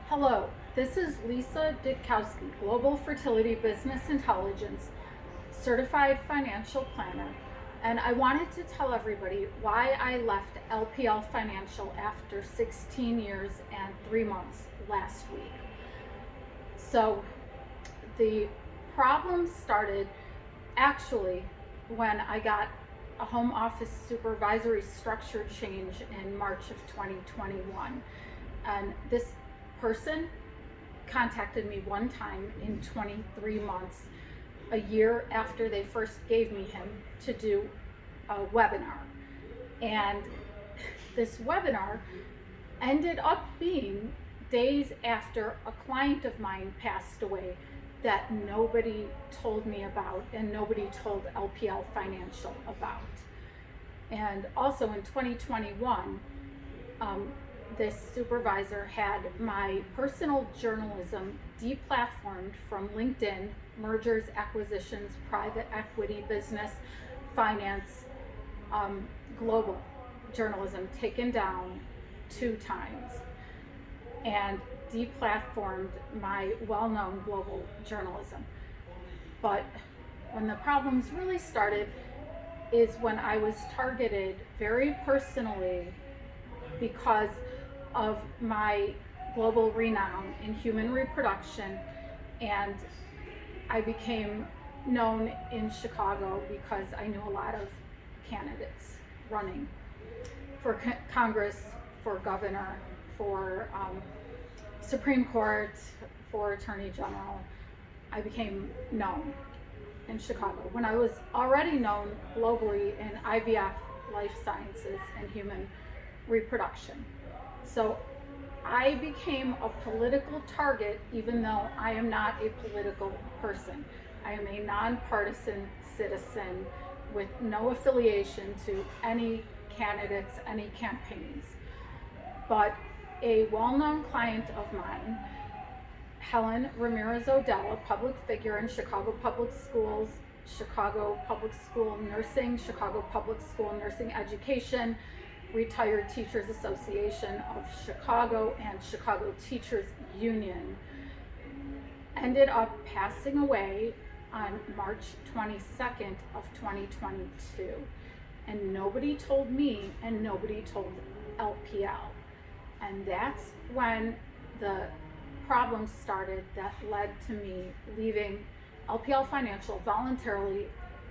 Hello, this is Lisa Ditkowsky, Global Fertility Business Intelligence Certified Financial Planner, and I wanted to tell everybody why I left LPL Financial after 16 years and 3 months last week. So the problem started actually when I got a home office supervisory structure change in March of 2021, and this person contacted me one time in 23 months, a year after they first gave me him, to do a webinar. And this webinar ended up being days after a client of mine passed away that nobody told me about and nobody told LPL Financial about. And also in 2021, this supervisor had my personal journalism deplatformed from LinkedIn, mergers, acquisitions, private equity, business, finance, global journalism taken down 2 times, and deplatformed my well-known global journalism. But when the problems really started is when I was targeted very personally because of my global renown in human reproduction, and I became known in Chicago because I knew a lot of candidates running for Congress, for governor, for Supreme Court, for Attorney General. I became known in Chicago when I was already known globally in IVF, life sciences, and human reproduction. So I became a political target even though I am not a political person. I am a nonpartisan citizen with no affiliation to any candidates, any campaigns. But a well-known client of mine, Helen Ramirez-Odell, a public figure in Chicago Public Schools, Chicago Public School Nursing, Chicago Public School Nursing Education, Retired Teachers Association of Chicago, and Chicago Teachers Union, ended up passing away on March 22nd of 2022. And nobody told me and nobody told LPL. And that's when the problems started that led to me leaving LPL Financial voluntarily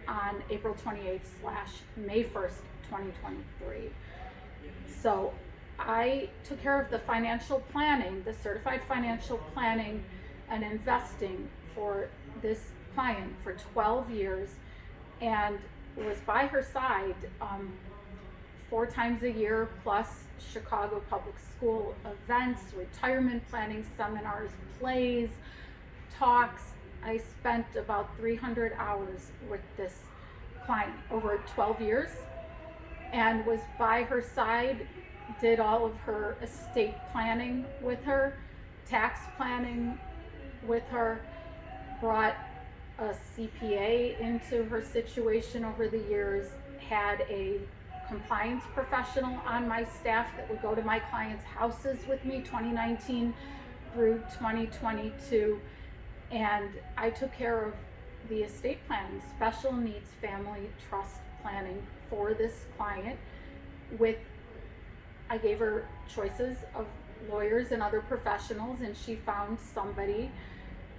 on April 28th/May 1st, 2023. So I took care of the financial planning, the certified financial planning and investing for this client for 12 years, and was by her side 4 times a year, plus Chicago Public School events, retirement planning seminars, plays, talks. I spent about 300 hours with this client over 12 years and was by her side, did all of her estate planning with her, tax planning with her, brought a CPA into her situation over the years, had a compliance professional on my staff that would go to my clients' houses with me 2019 through 2022, and I took care of the estate planning, special needs family trust planning for this client. I gave her choices of lawyers and other professionals, and she found somebody,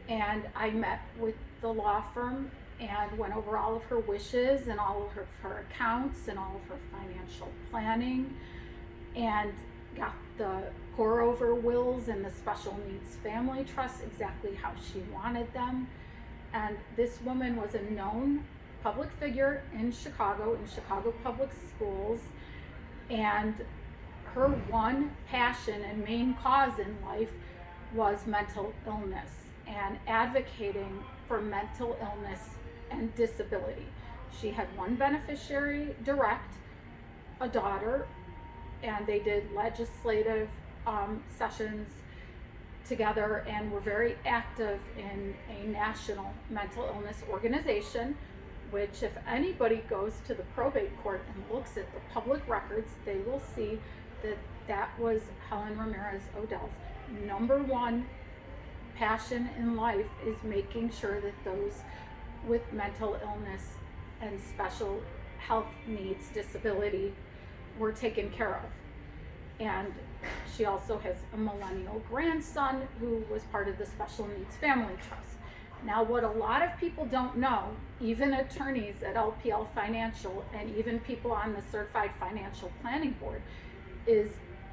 and I met with the law firm and went over all of her wishes and all of her accounts and all of her financial planning, and got the pour over wills and the special needs family trust exactly how she wanted them. And this woman was a known public figure in Chicago Public Schools, and her one passion and main cause in life was mental illness and advocating for mental illness and disability. She had one beneficiary direct, a daughter, and they did legislative sessions together and were very active in a national mental illness organization, which if anybody goes to the probate court and looks at the public records, they will see that that was Helen Ramirez-Odell's number one passion in life is making sure that those with mental illness and special health needs, disability, were taken care of. And she also has a millennial grandson who was part of the Special Needs Family Trust. Now, what a lot of people don't know, even attorneys at LPL Financial and even people on the Certified Financial Planning Board, is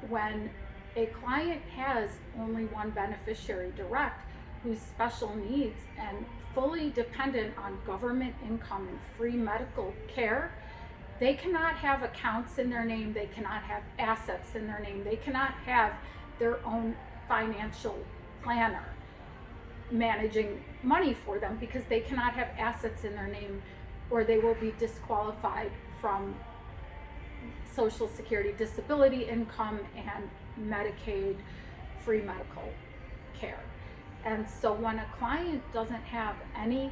when a client has only one beneficiary direct who's special needs and fully dependent on government income and free medical care, they cannot have accounts in their name, they cannot have assets in their name, they cannot have their own financial planner managing money for them because they cannot have assets in their name, or they will be disqualified from Social Security disability income and Medicaid free medical care. And so when a client doesn't have any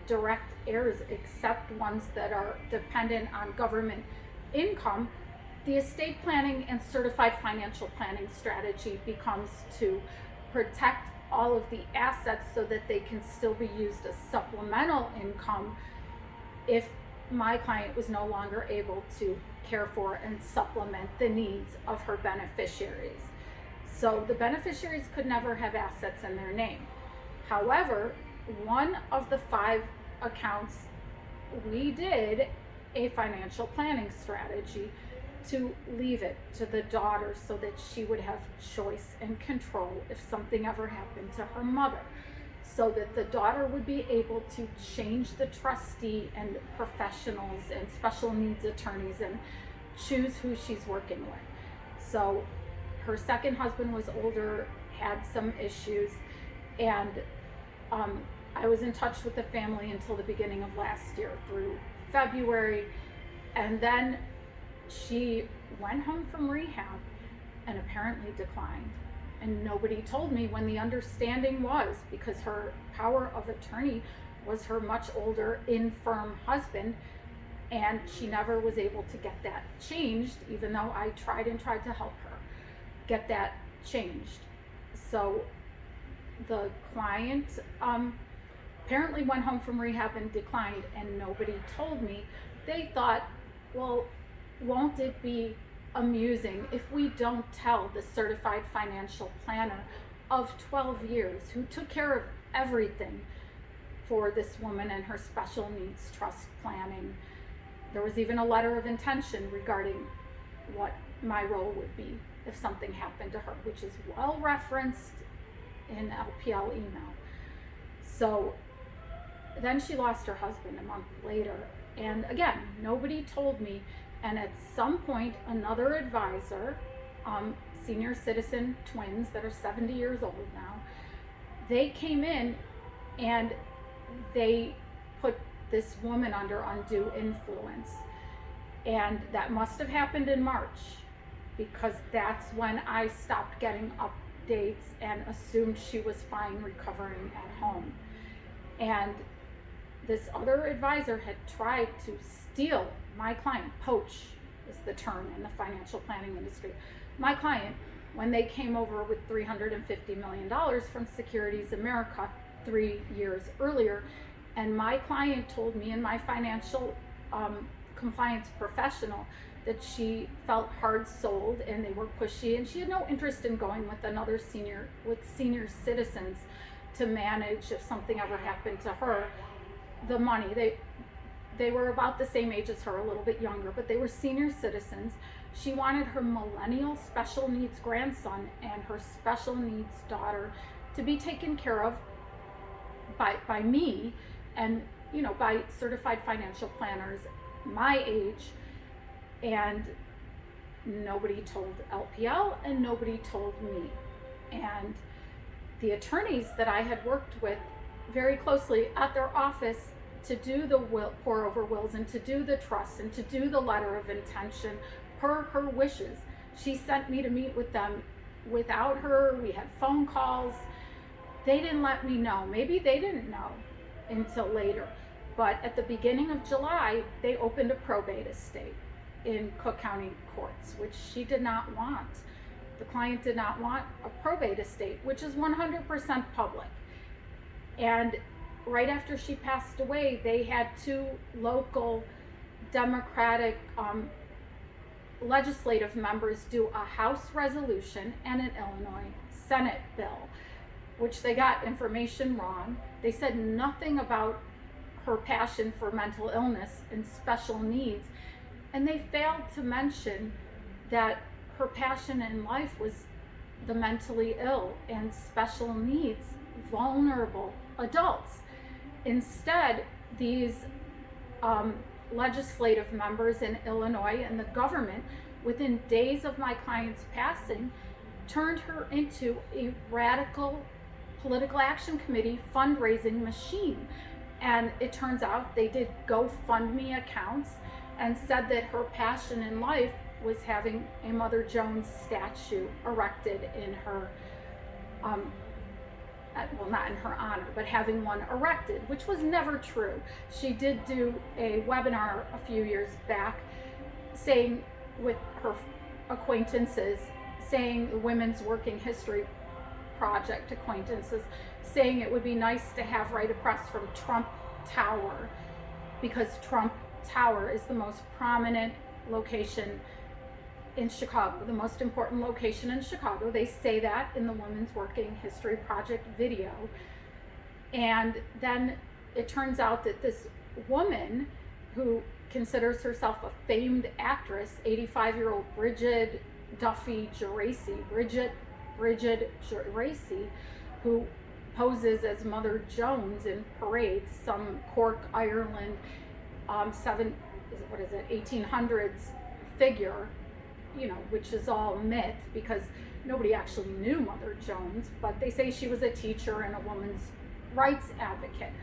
direct heirs except ones that are dependent on government income, the estate planning and certified financial planning strategy becomes to protect all of the assets so that they can still be used as supplemental income if my client was no longer able to care for and supplement the needs of her beneficiaries. So the beneficiaries could never have assets in their name. However, one of the 5 accounts, we did a financial planning strategy to leave it to the daughter so that she would have choice and control if something ever happened to her mother, so that the daughter would be able to change the trustee and professionals and special needs attorneys and choose who she's working with. So her second husband was older, had some issues, and I was in touch with the family until the beginning of last year through February, and then she went home from rehab and apparently declined. And nobody told me when the understanding was, because her power of attorney was her much older, infirm husband, and she never was able to get that changed, even though I tried to help her get that changed. So the client apparently went home from rehab and declined, and nobody told me. They thought, well, won't it be amusing if we don't tell the certified financial planner of 12 years who took care of everything for this woman and her special needs trust planning. There was even a letter of intention regarding what my role would be if something happened to her, which is well referenced in LPL email. So then she lost her husband a month later, and again, nobody told me. And at some point, another advisor, senior citizen twins that are 70 years old now, they came in and they put this woman under undue influence. And that must have happened in March, because that's when I stopped getting updates and assumed she was fine recovering at home. And this other advisor had tried to steal my client. Poach is the term in the financial planning industry. My client, when they came over with $350 million from Securities America 3 years earlier, and my client told me, and my financial compliance professional, that she felt hard sold and they were pushy, and she had no interest in going with another senior citizens to manage if something ever happened to her. The money, they were about the same age as her, a little bit younger, but they were senior citizens. She wanted her millennial special needs grandson and her special needs daughter to be taken care of by me and, by certified financial planners my age. And nobody told LPL and nobody told me. And the attorneys that I had worked with very closely at their office to do the pour over wills and to do the trust and to do the letter of intention per her wishes. She sent me to meet with them without her. We had phone calls. They didn't let me know. Maybe they didn't know until later. But at the beginning of July, they opened a probate estate in Cook County courts, which she did not want. The client did not want a probate estate, which is 100% public. And right after she passed away, they had two local Democratic legislative members do a House resolution and an Illinois Senate bill, which they got information wrong. They said nothing about her passion for mental illness and special needs, and they failed to mention that her passion in life was the mentally ill and special needs, vulnerable adults. Instead, these legislative members in Illinois and the government, within days of my client's passing, turned her into a radical political action committee fundraising machine. And it turns out they did GoFundMe accounts and said that her passion in life was having a Mother Jones statue erected in her, well, not in her honor, but having one erected, which was never true. She did do a webinar a few years back saying, with her acquaintances, saying the Women's Working History Project acquaintances, saying it would be nice to have right across from Trump Tower, because Trump Tower is the most prominent location in Chicago, the most important location in Chicago. They say that in the Women's Working History Project video. And then it turns out that this woman, who considers herself a famed actress, 85-year-old Bridget Duffy Geraci, Bridget Geraci, who poses as Mother Jones in parades, some Cork, Ireland, 1800s figure, you know, which is all myth because nobody actually knew Mother Jones, but they say she was a teacher and a woman's rights advocate.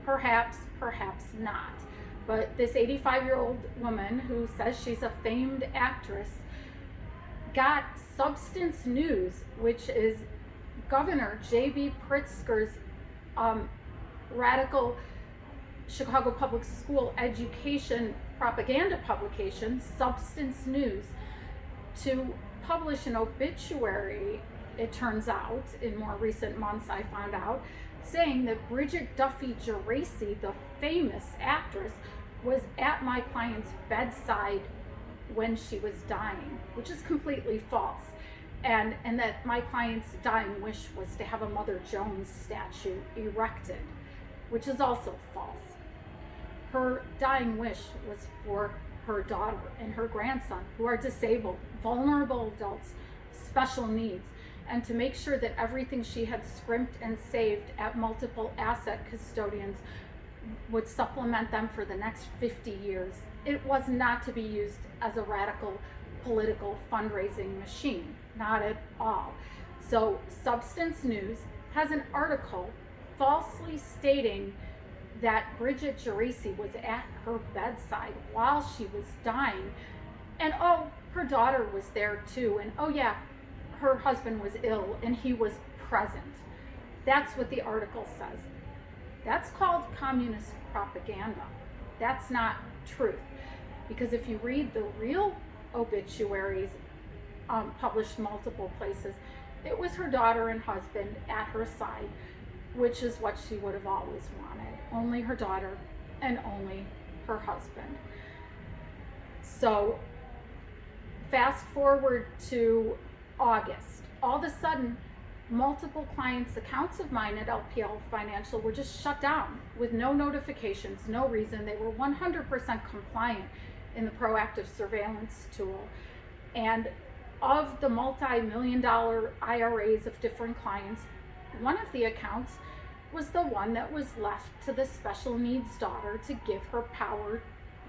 Perhaps, perhaps not. But this 85-year-old woman who says she's a famed actress got Substance News, which is Governor J.B. Pritzker's radical Chicago public school education propaganda publication, Substance News, to publish an obituary, it turns out, in more recent months I found out, saying that Bridget Duffy Geraci, the famous actress, was at my client's bedside when she was dying, which is completely false. And that my client's dying wish was to have a Mother Jones statue erected, which is also false. Her dying wish was for her daughter and her grandson, who are disabled, vulnerable adults, special needs, and to make sure that everything she had scrimped and saved at multiple asset custodians would supplement them for the next 50 years. It was not to be used as a radical political fundraising machine, not at all. So Substance News has an article falsely stating that Bridget Geraci was at her bedside while she was dying, and oh, her daughter was there too, and oh yeah, her husband was ill and he was present. That's what the article says. That's called communist propaganda. That's not truth, because if you read the real obituaries published multiple places, it was her daughter and husband at her side, which is what she would have always wanted. Only her daughter and only her husband. So fast forward to August. All of a sudden, multiple clients' accounts of mine at LPL Financial were just shut down with no notifications, no reason. They were 100% compliant in the proactive surveillance tool. And of the multi-million-dollar IRAs of different clients, one of the accounts was the one that was left to the special needs daughter to give her power,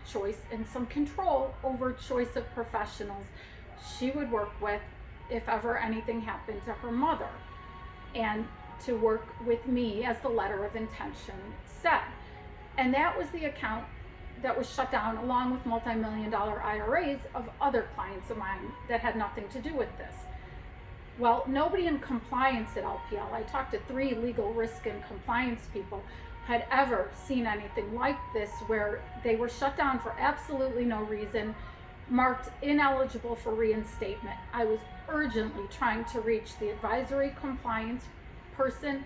choice, and some control over choice of professionals she would work with if ever anything happened to her mother, and to work with me, as the letter of intention said. And that was the account that was shut down, along with multi-million-dollar IRAs of other clients of mine that had nothing to do with this. Well, nobody in compliance at LPL, I talked to 3 legal risk and compliance people, had ever seen anything like this, where they were shut down for absolutely no reason. marked ineligible for reinstatement. I was urgently trying to reach the advisory compliance person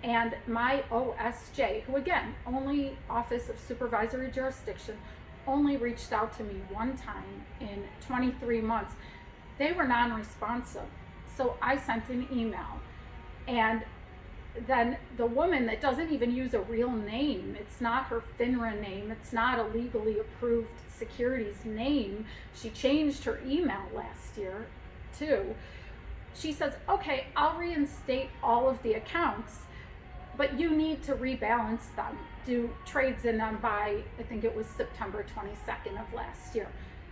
and my OSJ, who again, only Office of Supervisory Jurisdiction, only reached out to me one time in 23 months. They were non-responsive. So I sent an email, and then the woman that doesn't even use a real name, it's not her FINRA name, it's not a legally approved Securities name, she changed her email last year too. She says, okay, I'll reinstate all of the accounts, but you need to rebalance them, do trades in them by, I think it was September 22nd of last year.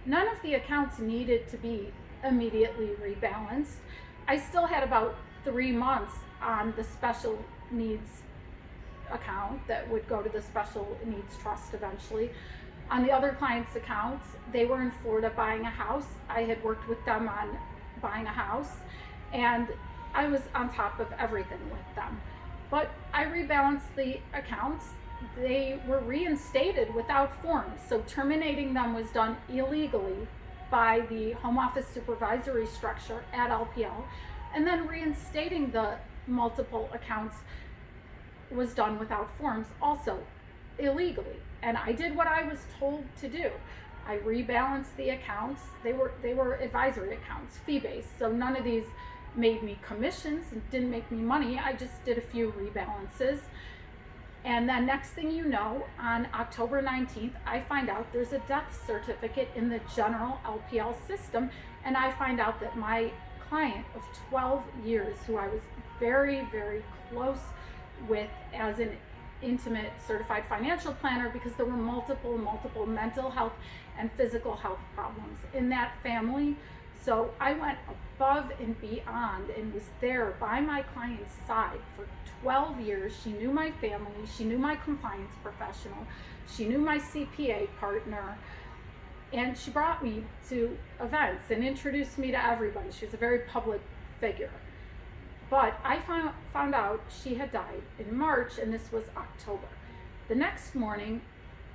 None of the accounts needed to be immediately rebalanced. I still had about 3 months on the special needs account that would go to the special needs trust eventually. On the other clients' accounts, they were in Florida buying a house. I had worked with them on buying a house, and I was on top of everything with them. But I rebalanced the accounts. They were reinstated without forms, so terminating them was done illegally by the home office supervisory structure at LPL, and then reinstating the multiple accounts was done without forms, also illegally. And I did what I was told to do. I rebalanced the accounts. They were advisory accounts, fee-based, so none of these made me commissions and didn't make me money. I just did a few rebalances. And then next thing you know, on October 19th, I find out there's a death certificate in the general LPL system, and I find out that my client of 12 years, who I was very, very close with as an intimate certified financial planner, because there were multiple mental health and physical health problems in that family. So I went above and beyond and was there by my client's side for 12 years. She knew my family, she knew my compliance professional, she knew my CPA partner, and she brought me to events and introduced me to everybody. She was a very public figure. But I found out she had died in March, and this was October. The next morning,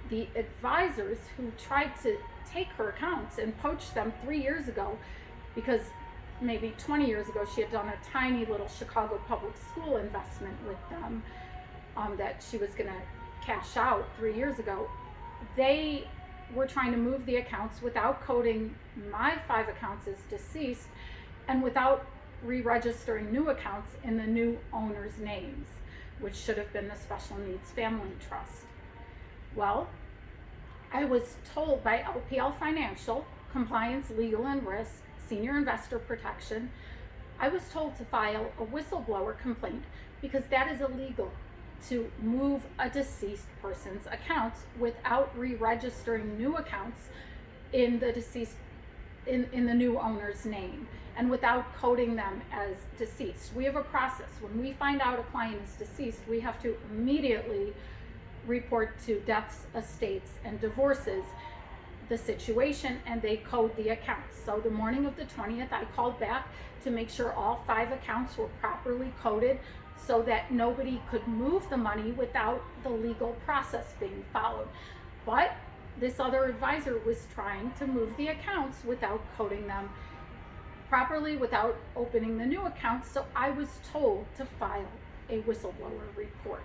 the advisors who tried to take her accounts and poach them 3 years ago, because maybe 20 years ago she had done a tiny little Chicago public school investment with them that she was going to cash out 3 years ago. They were trying to move the accounts without coding my 5 accounts as deceased and without re-registering new accounts in the new owners' names, which should have been the Special Needs Family Trust. Well, I was told by LPL Financial, Compliance, Legal and Risk, Senior Investor Protection, I was told to file a whistleblower complaint because that is illegal, to move a deceased person's accounts without re-registering new accounts in the deceased in the new owner's name and without coding them as deceased. We have a process. When we find out a client is deceased, we have to immediately report to deaths, estates, and divorces the situation, and they code the accounts. So the morning of the 20th, I called back to make sure all 5 accounts were properly coded so that nobody could move the money without the legal process being followed. But this other advisor was trying to move the accounts without coding them properly, without opening the new accounts, so I was told to file a whistleblower report.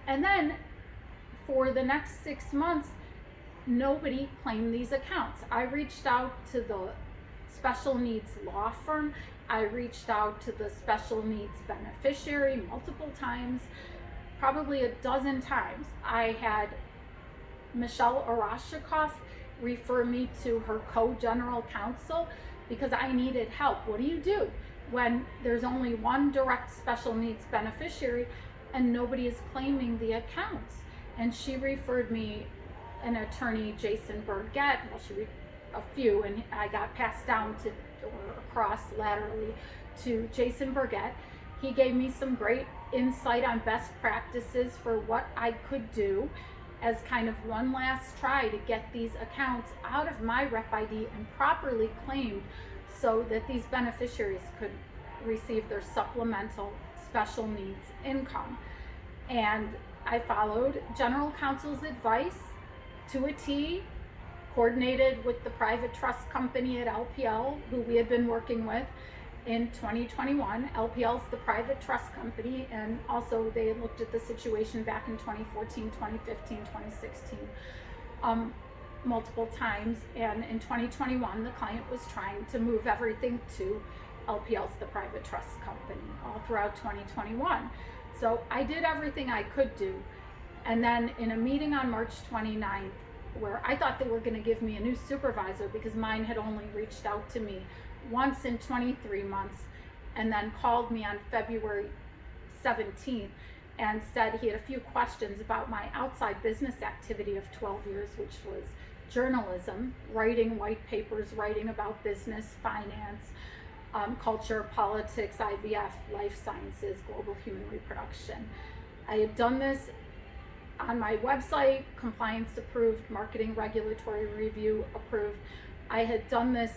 And then for the next 6 months, nobody claimed these accounts. I reached out to the special needs law firm. I reached out to the special needs beneficiary multiple times, probably a dozen times. I had Michelle Orashikoff refer me to her co-general counsel because I needed help. What do you do when there's only one direct special needs beneficiary and nobody is claiming the accounts? And she referred me an attorney, Jason Burgett. Well, she a few, and I got passed down to, or across laterally to Jason Burgett. He gave me some great insight on best practices for what I could do as kind of one last try to get these accounts out of my rep ID and properly claimed so that these beneficiaries could receive their supplemental special needs income. And I followed general counsel's advice to a T, coordinated with the private trust company at LPL, who we had been working with in 2021. LPL's the private trust company, and also they had looked at the situation back in 2014, 2015, 2016, multiple times. And in 2021, the client was trying to move everything to LPL's the private trust company all throughout 2021. So I did everything I could do. And then in a meeting on March 29th, where I thought they were going to give me a new supervisor because mine had only reached out to me once in 23 months, and then called me on February 17th and said he had a few questions about my outside business activity of 12 years, which was journalism, writing white papers, writing about business, finance, culture, politics, IVF, life sciences, global human reproduction. I had done this on my website, compliance approved, marketing regulatory review approved. I had done this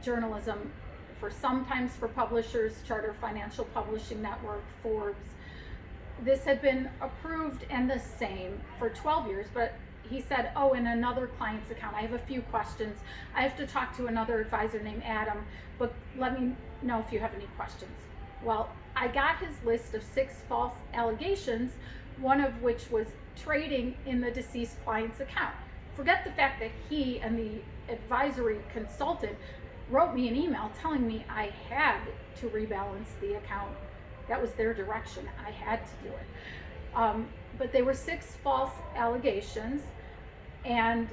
journalism for sometimes for publishers, Charter Financial Publishing Network, Forbes. This had been approved and the same for 12 years, but he said, oh, in another client's account, I have a few questions. I have to talk to another advisor named Adam, but let me know if you have any questions. Well, I got his list of 6 false allegations, one of which was trading in the deceased client's account. Forget the fact that he and the advisory consultant wrote me an email telling me I had to rebalance the account. That was their direction. I had to do it. But they were 6 false allegations. And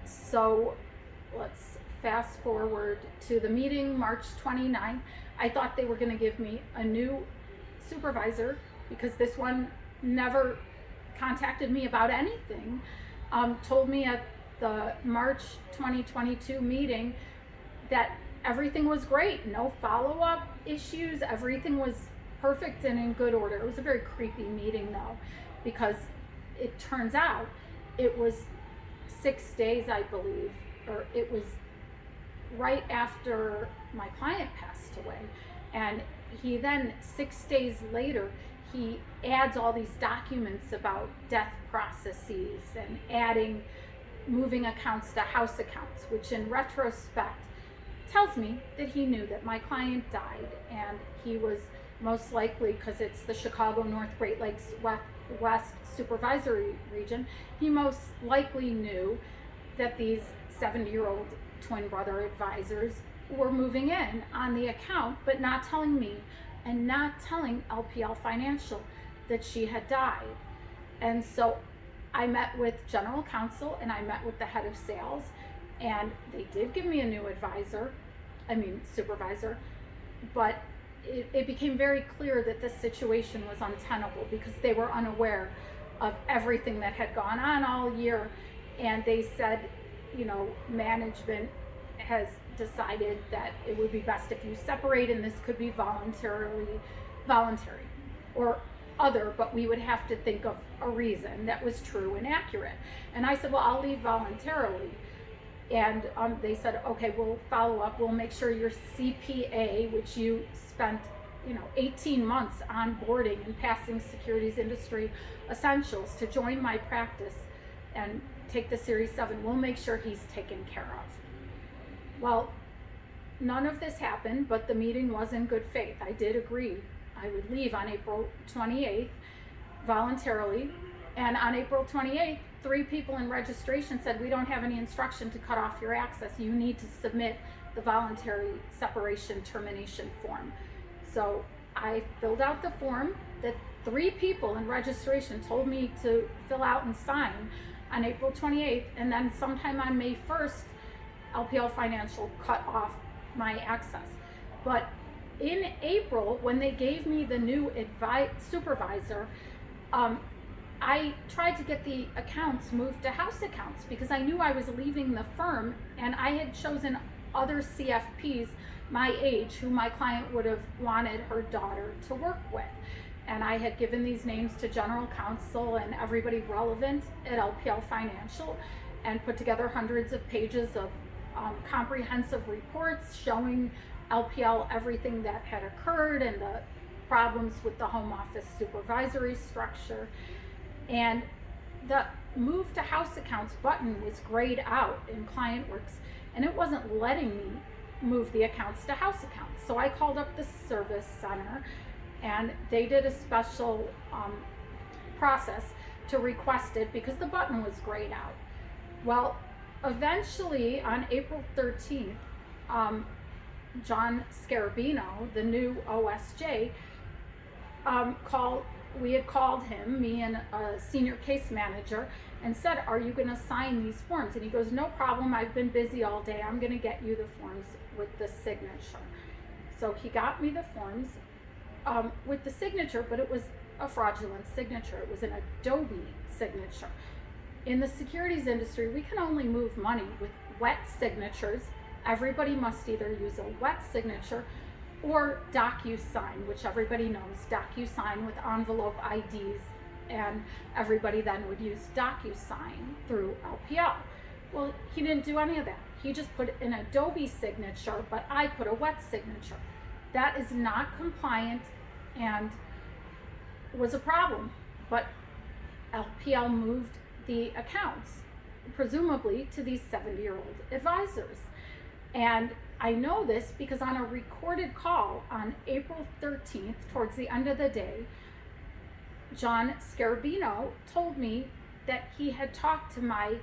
so let's fast forward to the meeting March 29th. I thought they were going to give me a new supervisor because this one never contacted me about anything. Told me at the March 2022 meeting that everything was great, no follow-up issues, everything was perfect and in good order. It was a very creepy meeting though, because it turns out it was 6 days, I believe, or it was right after my client passed away. And he then, 6 days later, he adds all these documents about death processes and moving accounts to house accounts, which in retrospect tells me that he knew that my client died, and he was most likely, because it's the Chicago North Great Lakes West Supervisory Region, he most likely knew that these 70-year-old twin brother advisors were moving in on the account, but not telling me and not telling LPL Financial that she had died. And so I met with general counsel and I met with the head of sales, and they did give me a new supervisor, but it became very clear that this situation was untenable because they were unaware of everything that had gone on all year. And they said, management has decided that it would be best if you separate, and this could be voluntary or other, but we would have to think of a reason that was true and accurate. And I said, well, I'll leave voluntarily. And they said, okay, we'll follow up. We'll make sure your CPA, which you spent 18 months onboarding and passing securities industry essentials to join my practice and take the Series 7, we'll make sure he's taken care of. Well, none of this happened, but the meeting was in good faith. I did agree I would leave on April 28th voluntarily. And on April 28th, 3 people in registration said, we don't have any instruction to cut off your access. You need to submit the voluntary separation termination form. So I filled out the form that 3 people in registration told me to fill out and sign on April 28th. And then sometime on May 1st, LPL Financial cut off my access. But in April, when they gave me the new supervisor, I tried to get the accounts moved to house accounts because I knew I was leaving the firm, and I had chosen other CFPs my age who my client would have wanted her daughter to work with. And I had given these names to general counsel and everybody relevant at LPL Financial and put together hundreds of pages of comprehensive reports showing LPL everything that had occurred and the problems with the home office supervisory structure. And the move to house accounts button was grayed out in ClientWorks, and it wasn't letting me move the accounts to house accounts. So I called up the service center, and they did a special process to request it because the button was grayed out. Well, eventually on April 13th, John Scarabino, the new OSJ, we had called him, me and a senior case manager, and said, are you going to sign these forms? And he goes, no problem, I've been busy all day, I'm going to get you the forms with the signature. So he got me the forms with the signature, but it was a fraudulent signature. It was an Adobe signature. In the securities industry, we can only move money with wet signatures. Everybody must either use a wet signature or DocuSign, which everybody knows, DocuSign with envelope IDs, and everybody then would use DocuSign through LPL. Well, he didn't do any of that. He just put an Adobe signature, but I put a wet signature. That is not compliant and was a problem, but LPL moved the accounts, presumably to these 70-year-old advisors. And I know this because on a recorded call on April 13th, towards the end of the day, John Scarabino told me that he had talked to my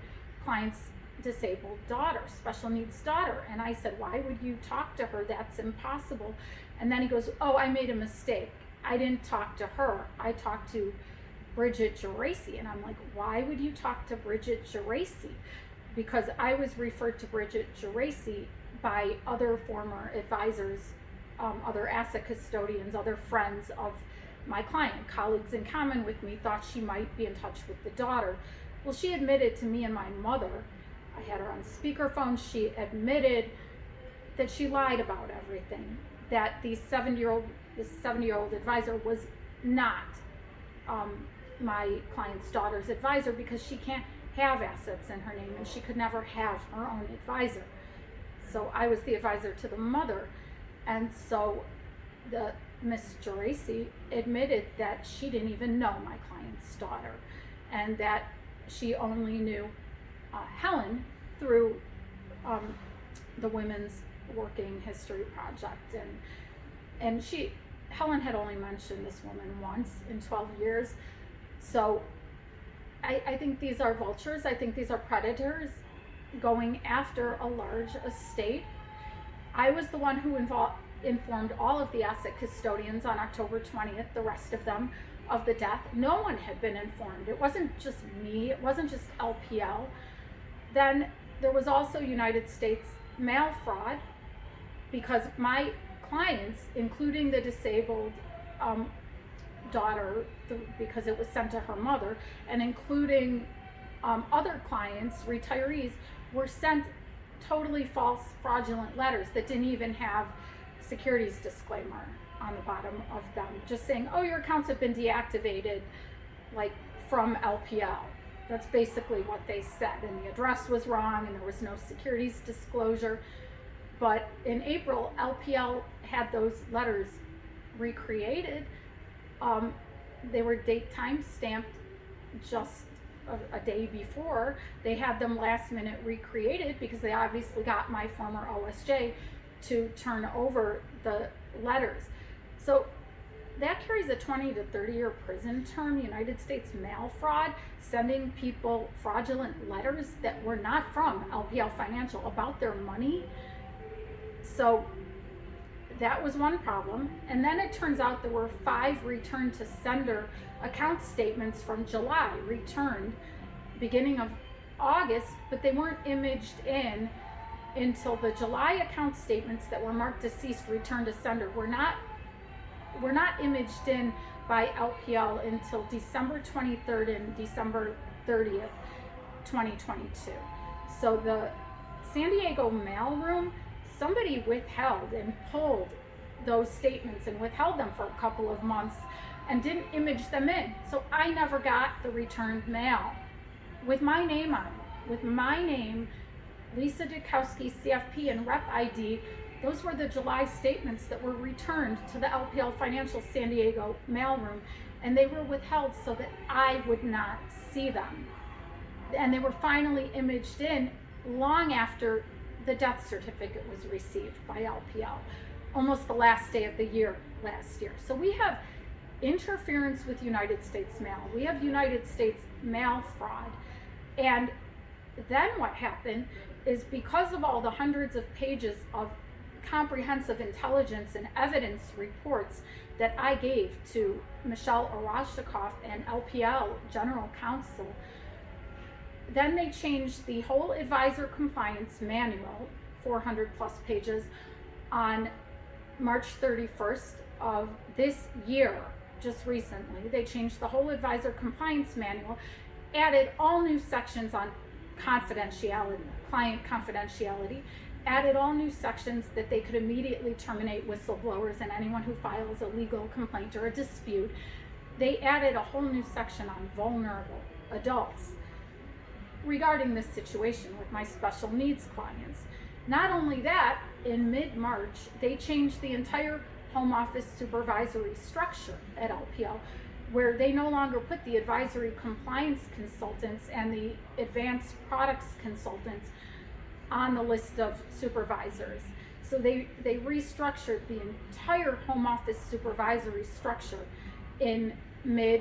client's disabled daughter, special needs daughter. And I said, why would you talk to her? That's impossible. And then he goes, oh, I made a mistake. I didn't talk to her. I talked to Bridget Geraci. And I'm like, why would you talk to Bridget Geraci? Because I was referred to Bridget Geraci by other former advisors, other asset custodians, other friends of my client, colleagues in common with me, thought she might be in touch with the daughter. Well, she admitted to me and my mother, I had her on speakerphone, she admitted that she lied about everything, that this 70-year-old advisor was not my client's daughter's advisor because she can't have assets in her name and she could never have her own advisor. So I was the advisor to the mother, and so the Miss Geraci admitted that she didn't even know my client's daughter, and that she only knew Helen through the Women's Working History Project, and Helen had only mentioned this woman once in 12 years. So I think these are vultures. I think these are predators going after a large estate. I was the one who informed all of the asset custodians on October 20th, the rest of them, of the death. No one had been informed. It wasn't just me, it wasn't just LPL. Then there was also United States mail fraud, because my clients, including the disabled daughter, because it was sent to her mother, and including other clients, retirees, were sent totally false, fraudulent letters that didn't even have securities disclaimer on the bottom of them, just saying, oh, your accounts have been deactivated, like from LPL. That's basically what they said, and the address was wrong and there was no securities disclosure. But in April, LPL had those letters recreated. They were date time stamped just a day before. They had them last minute recreated because they obviously got my former OSJ to turn over the letters. So that carries a 20 to 30 year prison term. United States mail fraud, sending people fraudulent letters that were not from LPL Financial about their money. So that was one problem. And then it turns out there were 5 return to sender account statements from July returned beginning of August, but they weren't imaged in until the July account statements that were marked deceased return to sender were not imaged in by LPL until December 23rd and December 30th, 2022. So the San Diego mailroom, somebody withheld and pulled those statements and withheld them for a couple of months and didn't image them in. So I never got the returned mail with my name on it, with my name, Lisa Ditkowsky, CFP, and Rep ID. Those were the July statements that were returned to the LPL Financial San Diego mailroom, and they were withheld so that I would not see them. and they were finally imaged in long after the death certificate was received by LPL, almost the last day of the year last year. So we have interference with United States mail. We have United States mail fraud. And then what happened is, because of all the hundreds of pages of comprehensive intelligence and evidence reports that I gave to Michelle Orashikoff and LPL General Counsel, then they changed the whole advisor compliance manual, 400 plus pages, on March 31st of this year. Just recently, they changed the whole advisor compliance manual, added all new sections on confidentiality, client confidentiality, added all new sections that they could immediately terminate whistleblowers and anyone who files a legal complaint or a dispute. They added a whole new section on vulnerable adults regarding this situation with my special needs clients. Not only that, in mid-March, they changed the entire home office supervisory structure at LPL, where they no longer put the advisory compliance consultants and the advanced products consultants on the list of supervisors. So they restructured the entire home office supervisory structure in mid-March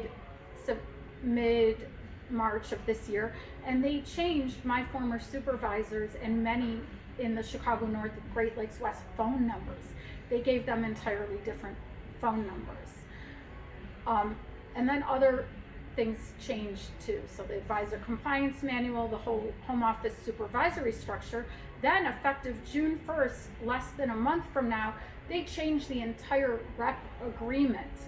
of this year, and they changed my former supervisors and many in the Chicago North, Great Lakes West phone numbers. They gave them entirely different phone numbers. And then other things changed too. So the advisor compliance manual, the whole home office supervisory structure. Then effective June 1st, less than a month from now, they changed the entire rep agreement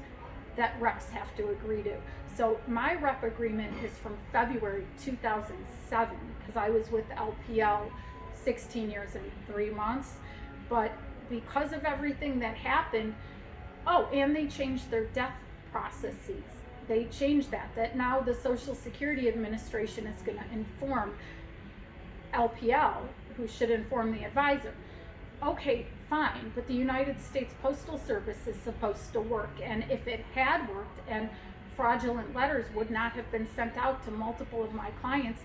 that reps have to agree to. So my rep agreement is from February 2007, because I was with LPL 16 years and 3 months. But because of everything that happened, and they changed their death processes. They changed that now the Social Security Administration is going to inform LPL, who should inform the advisor. Okay, fine, but the United States Postal Service is supposed to work, and if it had worked and fraudulent letters would not have been sent out to multiple of my clients,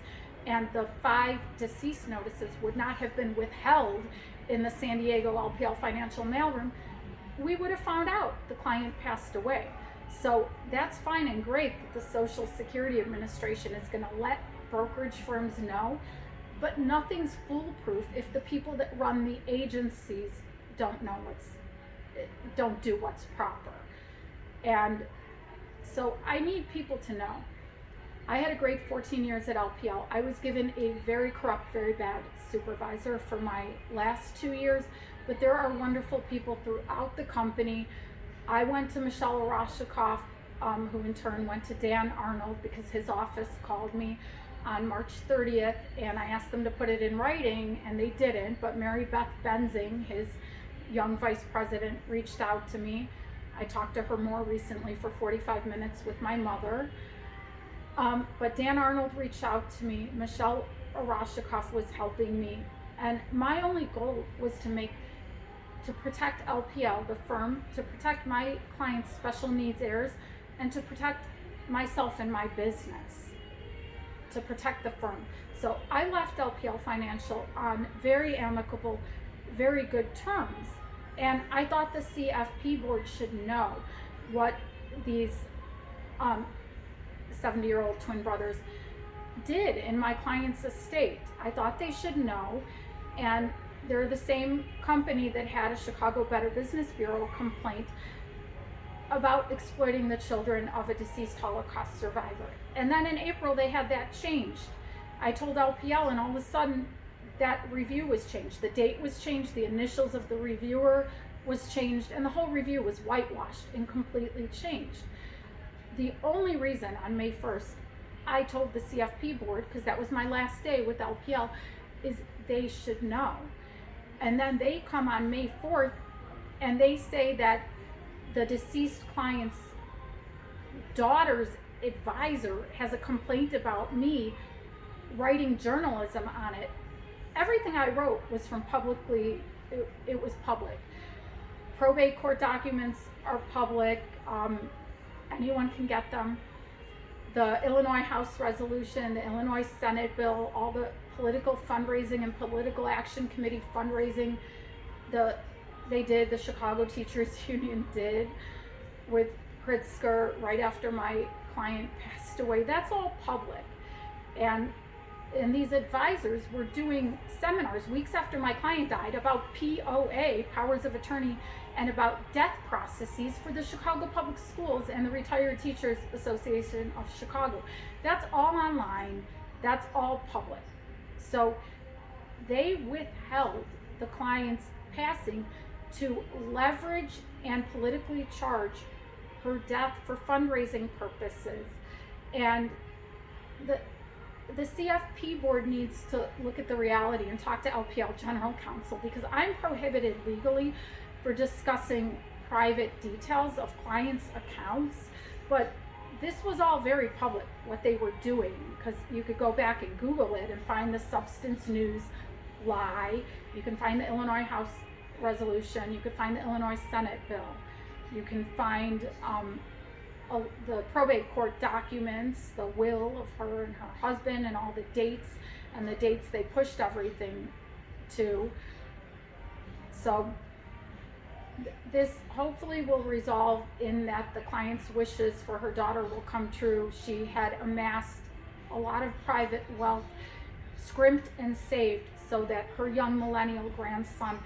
and the 5 deceased notices would not have been withheld in the San Diego LPL financial mailroom, we would have found out the client passed away. So that's fine and great that the Social Security Administration is going to let brokerage firms know, but nothing's foolproof if the people that run the agencies don't do what's proper. And so I need people to know. I had a great 14 years at LPL. I was given a very corrupt, very bad supervisor for my last 2 years, but there are wonderful people throughout the company. I went to Michelle Orashikoff, who in turn went to Dan Arnold, because his office called me on March 30th, and I asked them to put it in writing, and they didn't, but Mary Beth Benzing, his young vice president, reached out to me. I talked to her more recently for 45 minutes with my mother. But Dan Arnold reached out to me. Michelle Orashikoff was helping me. And my only goal was to protect LPL, the firm, to protect my clients' special needs heirs, and to protect myself and my business, to protect the firm. So I left LPL Financial on very amicable, very good terms. And I thought the CFP board should know what these 70-year-old twin brothers did in my client's estate. I thought they should know. And they're the same company that had a Chicago Better Business Bureau complaint about exploiting the children of a deceased Holocaust survivor. And then in April, they had that changed. I told LPL, and all of a sudden, that review was changed. The date was changed, the initials of the reviewer was changed, and the whole review was whitewashed and completely changed. The only reason on May 1st I told the CFP board, because that was my last day with LPL, is they should know. And then they come on May 4th and they say that the deceased client's daughter's advisor has a complaint about me writing journalism on it. Everything I wrote was from it was public. Probate court documents are public. Anyone can get them. the Illinois House resolution, the Illinois Senate bill, all the political fundraising and political action committee fundraising the Chicago Teachers Union did with Pritzker right after my client passed away. That's all public. And these advisors were doing seminars weeks after my client died about POA, powers of attorney, and about death processes for the Chicago Public Schools and the Retired Teachers Association of Chicago. That's all online. That's all public. So they withheld the client's passing to leverage and politically charge her death for fundraising purposes. And the CFP board needs to look at the reality and talk to LPL General Counsel, because I'm prohibited legally for discussing private details of clients' accounts, but this was all very public, what they were doing, because you could go back and Google it and find the Substance News lie. You can find the Illinois House resolution. You could find the Illinois Senate bill. You can find the probate court documents, the will of her and her husband, and all the dates and the dates they pushed everything to. So this hopefully will resolve in that the client's wishes for her daughter will come true. She had amassed a lot of private wealth, scrimped and saved so that her young millennial grandson,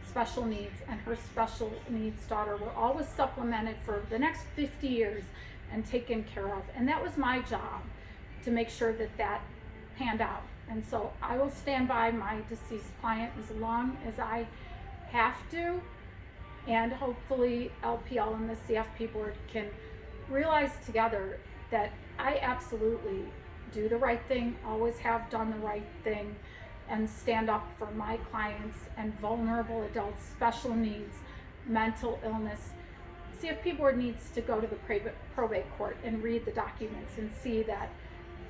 special needs, and her special needs daughter were always supplemented for the next 50 years and taken care of. And that was my job, to make sure that that panned out. And so I will stand by my deceased client as long as I have to. And hopefully LPL and the CFP board can realize together that I absolutely do the right thing, always have done the right thing, and stand up for my clients and vulnerable adults, special needs, mental illness. CFP board needs to go to the probate court and read the documents and see that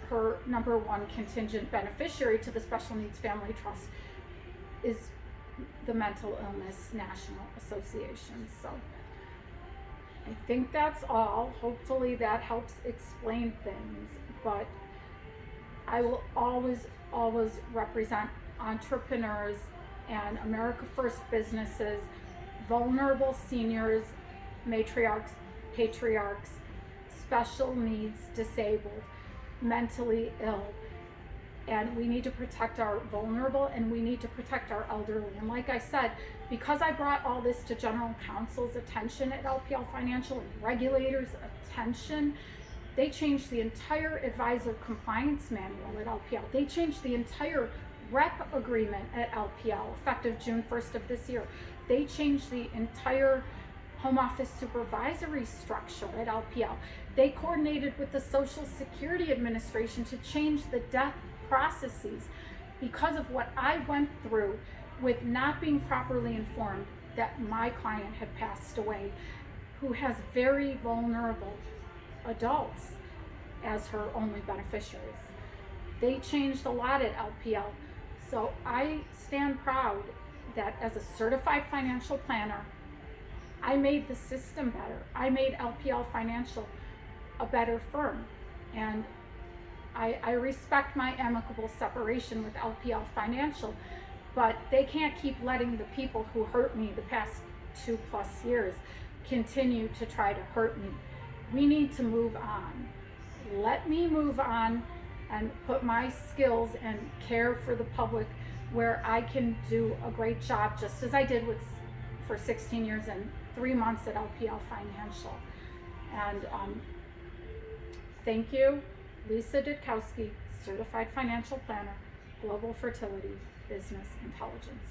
her number one contingent beneficiary to the Special Needs Family Trust is the Mental Illness National Association. So I think that's all. Hopefully that helps explain things, but I will always represent entrepreneurs and America First businesses, vulnerable seniors, matriarchs, patriarchs, special needs, disabled, mentally ill. And we need to protect our vulnerable, and we need to protect our elderly. And like I said, because I brought all this to General Counsel's attention at LPL Financial and regulators' attention, they changed the entire advisor compliance manual at LPL. They changed the entire rep agreement at LPL effective June 1st of this year. They changed the entire home office supervisory structure at LPL. They coordinated with the Social Security Administration to change the death processes because of what I went through with not being properly informed that my client had passed away, who has very vulnerable adults as her only beneficiaries. They changed a lot at LPL. So I stand proud that as a certified financial planner, I made the system better. I made LPL Financial a better firm. And I respect my amicable separation with LPL Financial, but they can't keep letting the people who hurt me the past 2+ years continue to try to hurt me. We need to move on. Let me move on and put my skills and care for the public where I can do a great job, just as I did for 16 years and 3 months at LPL Financial. And thank you, Lisa Ditkowsky, Certified Financial Planner, Global Fertility Business Intelligence.